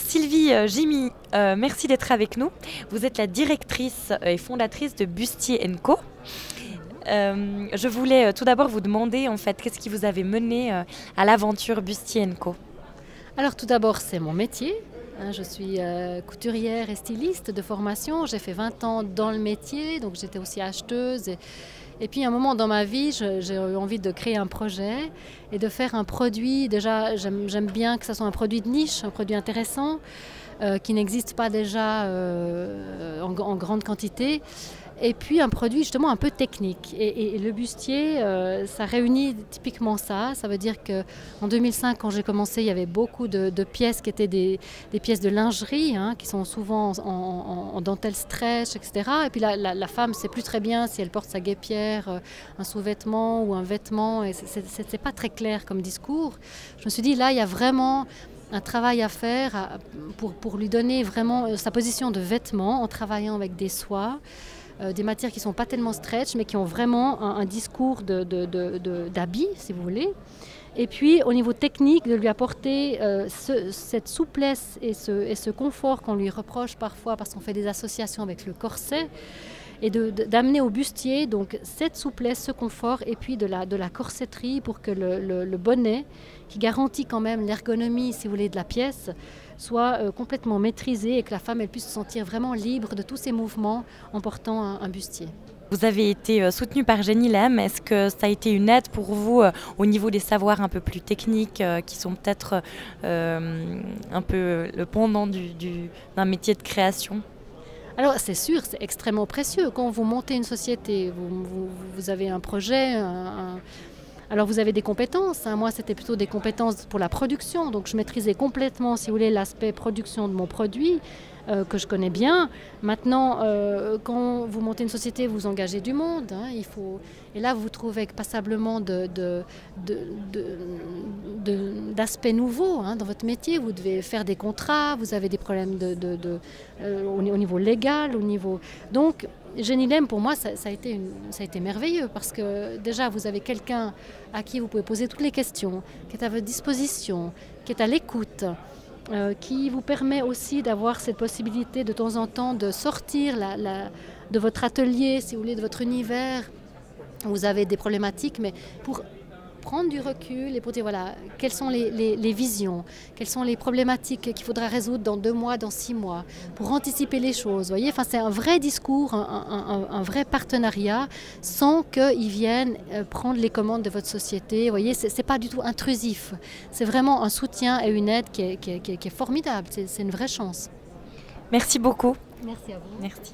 Sylvie Jimmy, merci d'être avec nous. Vous êtes la directrice et fondatrice de Bustier & Co. Je voulais tout d'abord vous demander en fait qu'est-ce qui vous avait mené à l'aventure Bustier & Co. Alors tout d'abord, c'est mon métier. Je suis couturière et styliste de formation. J'ai fait 20 ans dans le métier, donc j'étais aussi acheteuse. Et puis à un moment dans ma vie, j'ai eu envie de créer un projet et de faire un produit. Déjà, j'aime bien que ce soit un produit de niche, un produit intéressant, qui n'existe pas déjà en grande quantité. Et puis un produit justement un peu technique. Et le bustier, ça réunit typiquement ça. Ça veut dire qu'en 2005, quand j'ai commencé, il y avait beaucoup de pièces qui étaient des pièces de lingerie, qui sont souvent en dentelle stretch, etc. Et puis la femme ne sait plus très bien si elle porte sa guêpière, un sous-vêtement ou un vêtement. Et c'est pas très clair comme discours. Je me suis dit, là, il y a vraiment un travail à faire pour lui donner vraiment sa position de vêtement en travaillant avec des soies. Des matières qui ne sont pas tellement stretch, mais qui ont vraiment un discours d'habit, si vous voulez. Et puis, au niveau technique, de lui apporter cette souplesse et ce confort qu'on lui reproche parfois parce qu'on fait des associations avec le corset, et d'amener au bustier donc cette souplesse, ce confort, et puis de la corsetterie pour que le bonnet, qui garantit quand même l'ergonomie, si vous voulez, de la pièce, soit complètement maîtrisé et que la femme elle puisse se sentir vraiment libre de tous ses mouvements en portant un bustier. Vous avez été soutenue par Genilem. Est-ce que ça a été une aide pour vous au niveau des savoirs un peu plus techniques qui sont peut-être un peu le pendant d'un métier de création ? Alors c'est sûr, c'est extrêmement précieux. Quand vous montez une société, vous avez un projet, alors vous avez des compétences. Moi, c'était plutôt des compétences pour la production. Donc je maîtrisais complètement, si vous voulez, l'aspect production de mon produit, que je connais bien. Maintenant, quand vous montez une société, vous engagez du monde. Et là, vous vous trouvez avec passablement d'aspects nouveaux dans votre métier. Vous devez faire des contrats, vous avez des problèmes au niveau légal, Donc, Genilem, pour moi, ça a été merveilleux parce que déjà, vous avez quelqu'un à qui vous pouvez poser toutes les questions, qui est à votre disposition, qui est à l'écoute, qui vous permet aussi d'avoir cette possibilité de temps en temps de sortir de votre atelier, si vous voulez, de votre univers. Vous avez des problématiques, mais pour prendre du recul et pour dire voilà, quelles sont les visions, quelles sont les problématiques qu'il faudra résoudre dans 2 mois, dans 6 mois, pour anticiper les choses. Voyez, c'est un vrai discours, un vrai partenariat, sans qu'ils viennent prendre les commandes de votre société. Voyez, c'est pas du tout intrusif. C'est vraiment un soutien et une aide qui est formidable. C'est une vraie chance. Merci beaucoup. Merci à vous. Merci.